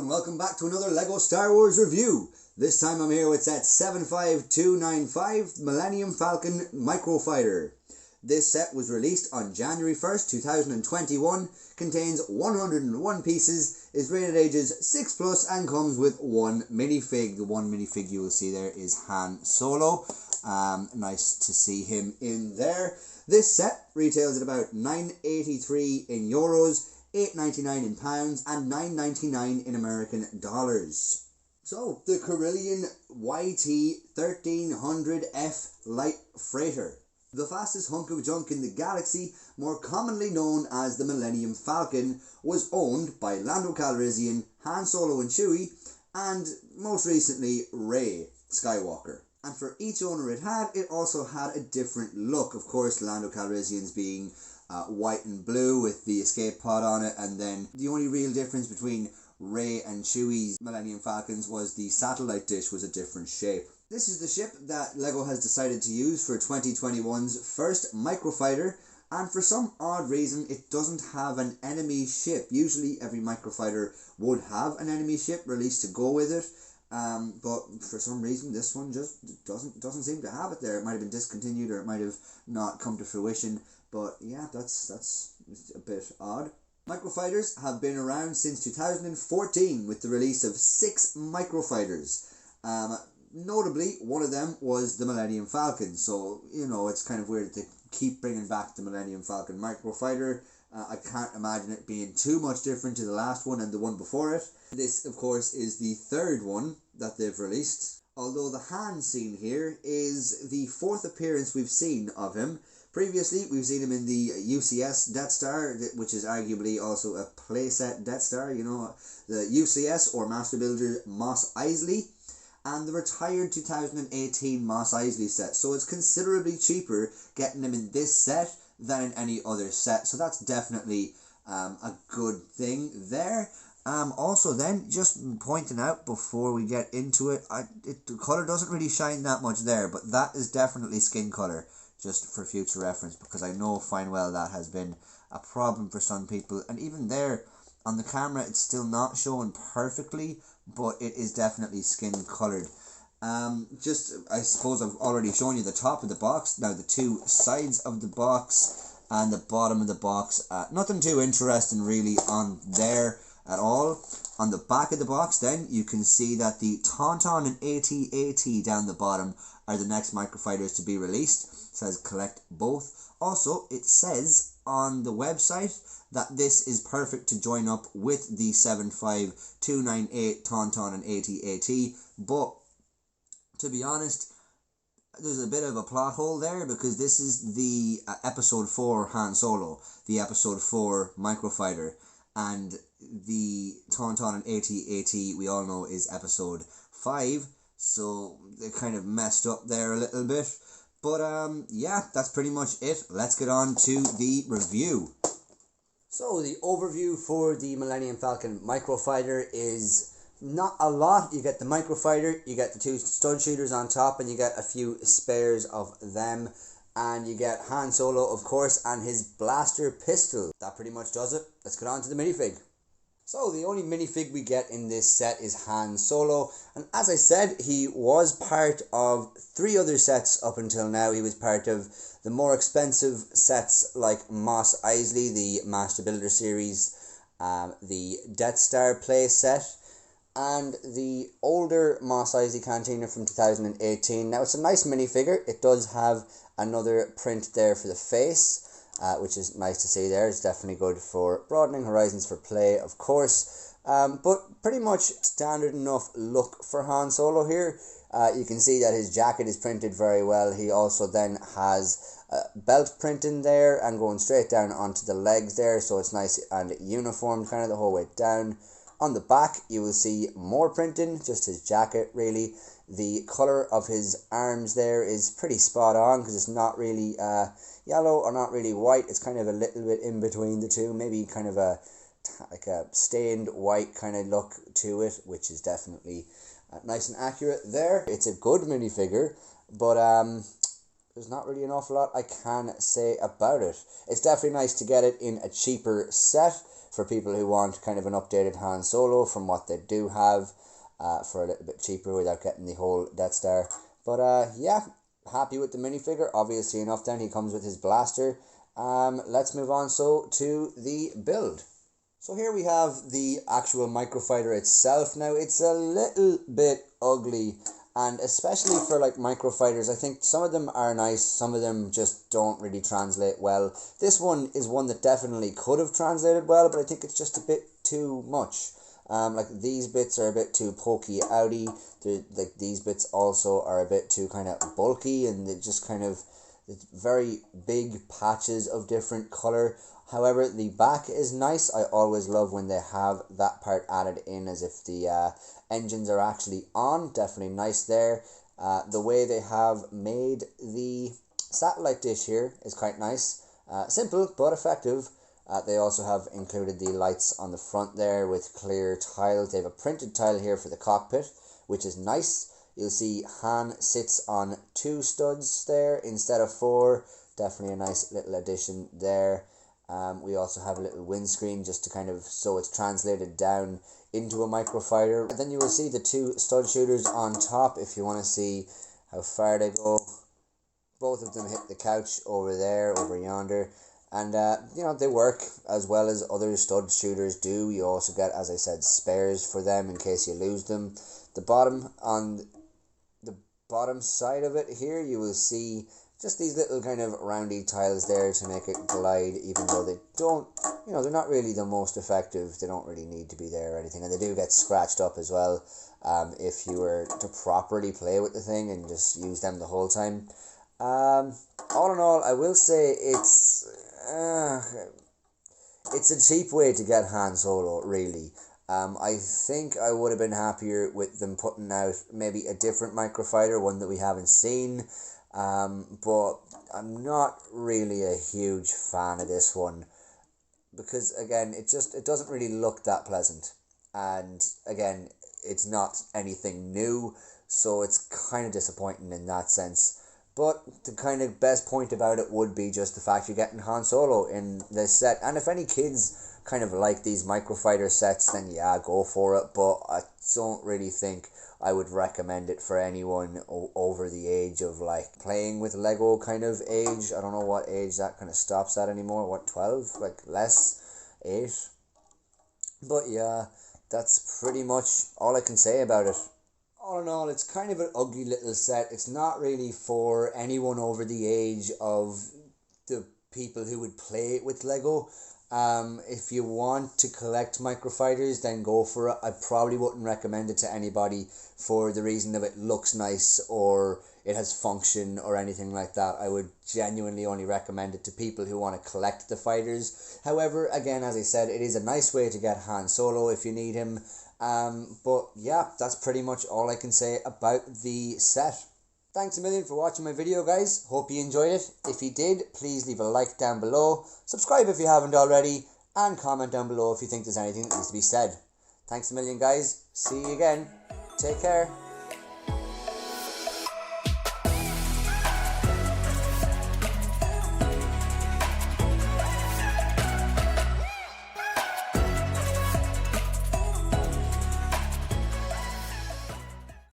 and welcome back to another LEGO Star Wars review. This time I'm here with set 75295, Millennium Falcon Microfighter. This set was released on January 1st, 2021, contains 101 pieces, is rated ages 6+, and comes with one minifig. The one minifig you will see there is Han Solo. Nice to see him in there. This set retails at about €9.83 in euros, $8.99 in pounds, and $9.99 in American dollars. So, the Corellian YT-1300F light freighter. The fastest hunk of junk in the galaxy, more commonly known as the Millennium Falcon, was owned by Lando Calrissian, Han Solo and Chewie, and most recently Rey Skywalker. And for each owner it also had a different look. Of course, Lando Calrissian's being white and blue with the escape pod on it, and then the only real difference between Rey and Chewie's Millennium Falcons was the satellite dish was a different shape. This is the ship that LEGO has decided to use for 2021's first microfighter, and for some odd reason it doesn't have an enemy ship. Usually every microfighter would have an enemy ship released to go with it, but for some reason this one just doesn't seem to have it there. It might have been discontinued, or it might have not come to fruition, but yeah, that's a bit odd. Microfighters have been around since 2014 with the release of 6 microfighters. Notably, one of them was the Millennium Falcon, so, you know, it's kind of weird to keep bringing back the Millennium Falcon Microfighter. I can't imagine it being too much different to the last one and the one before it. This, of course, is the third one that they've released, although the Han scene here is the 4th appearance we've seen of him. Previously, we've seen him in the UCS Death Star, which is arguably also a playset Death Star, you know, the UCS, or Master Builder Mos Eisley, and the retired 2018 Mos Eisley set. So it's considerably cheaper getting him in this set than in any other set. So that's definitely a good thing there. Also then, just pointing out before we get into it, the colour doesn't really shine that much there, but that is definitely skin colour, just for future reference, because I know fine well that has been a problem for some people. And even there, on the camera, it's still not showing perfectly, but it is definitely skin coloured. I suppose I've already shown you the top of the box. Now the two sides of the box and the bottom of the box, nothing too interesting really on there at all. On the back of the box then, you can see that the Tauntaun and AT-AT down the bottom are the next microfighters to be released. It says collect both. Also, it says on the website that this is perfect to join up with the 75298 Tauntaun and AT-AT, but to be honest, there's a bit of a plot hole there, because this is the episode 4 Han Solo, the episode 4 microfighter, and the Tauntaun and AT-AT we all know is episode 5, so they kind of messed up there a little bit. But yeah, that's pretty much it. Let's get on to the review. So the overview for the Millennium Falcon Microfighter is not a lot. You get the microfighter, you get the 2 stud shooters on top, and you get a few spares of them. And you get Han Solo, of course, and his blaster pistol. That pretty much does it. Let's get on to the minifig. So the only minifig we get in this set is Han Solo, and as I said, he was part of 3 other sets up until now. He was part of the more expensive sets like Mos Eisley, the Master Builder series, the Death Star play set, and the older Mos Eisley Cantina from 2018. Now it's a nice minifigure. It does have another print there for the face, which is nice to see there. It's definitely good for broadening horizons for play, of course. But pretty much standard enough look for Han Solo here. You can see that his jacket is printed very well. He also then has belt print in there and going straight down onto the legs there. So it's nice and uniform kind of the whole way down. On the back, you will see more printing, just his jacket really. The colour of his arms there is pretty spot on, because it's not really yellow or not really white. It's kind of a little bit in between the two, maybe kind of like a stained white kind of look to it, which is definitely nice and accurate there. It's a good minifigure, but there's not really an awful lot I can say about it. It's definitely nice to get it in a cheaper set for people who want kind of an updated Han Solo from what they do have, for a little bit cheaper without getting the whole Death Star. But yeah, happy with the minifigure. Obviously enough then, he comes with his blaster. Let's move on to the build. So here we have the actual microfighter itself. Now it's a little bit ugly, and especially for like microfighters, I think some of them are nice, some of them just don't really translate well. This one is one that definitely could have translated well, but I think it's just a bit too much. Like these bits are a bit too pokey outy. Like these bits also are a bit too kind of bulky, and they just kind of, it's very big patches of different color. However, the back is nice. I always love when they have that part added in as if the engines are actually on. Definitely nice there. The way they have made the satellite dish here is quite nice. Simple but effective. They also have included the lights on the front there with clear tiles. They have a printed tile here for the cockpit, which is nice. You'll see Han sits on 2 studs there instead of 4. Definitely a nice little addition there. We also have a little windscreen just to kind of, so it's translated down into a microfighter. Then you will see the 2 stud shooters on top if you want to see how far they go. Both of them hit the couch over there, over yonder. And, you know, they work as well as other stud shooters do. You also get, as I said, spares for them in case you lose them. The bottom, on the bottom side of it here, you will see just these little kind of roundy tiles there to make it glide, even though they don't, you know, they're not really the most effective. They don't really need to be there or anything. And they do get scratched up as well, if you were to properly play with the thing and just use them the whole time. All in all, I will say it's a cheap way to get Han Solo, really. I think I would have been happier with them putting out maybe a different microfighter, one that we haven't seen. But I'm not really a huge fan of this one, because again, it doesn't really look that pleasant, and again, it's not anything new, so it's kind of disappointing in that sense. But the kind of best point about it would be just the fact you're getting Han Solo in this set. And if any kids kind of like these microfighter sets, then yeah, go for it. But I don't really think I would recommend it for anyone over the age of like playing with Lego kind of age. I don't know what age that kind of stops at anymore. What, 12? Like less? 8? But yeah, that's pretty much all I can say about it. All in all, it's kind of an ugly little set. It's not really for anyone over the age of the people who would play it with Lego. If you want to collect microfighters, then go for it. I probably wouldn't recommend it to anybody for the reason that it looks nice or it has function or anything like that. I would genuinely only recommend it to people who want to collect the fighters. However, again, as I said, it is a nice way to get Han Solo if you need him. But yeah, that's pretty much all I can say about the set. Thanks a million for watching my video, guys. Hope you enjoyed it. If you did, please leave a like down below, subscribe if you haven't already, and comment down below if you think there's anything that needs to be said. Thanks a million, guys. See you again. Take care.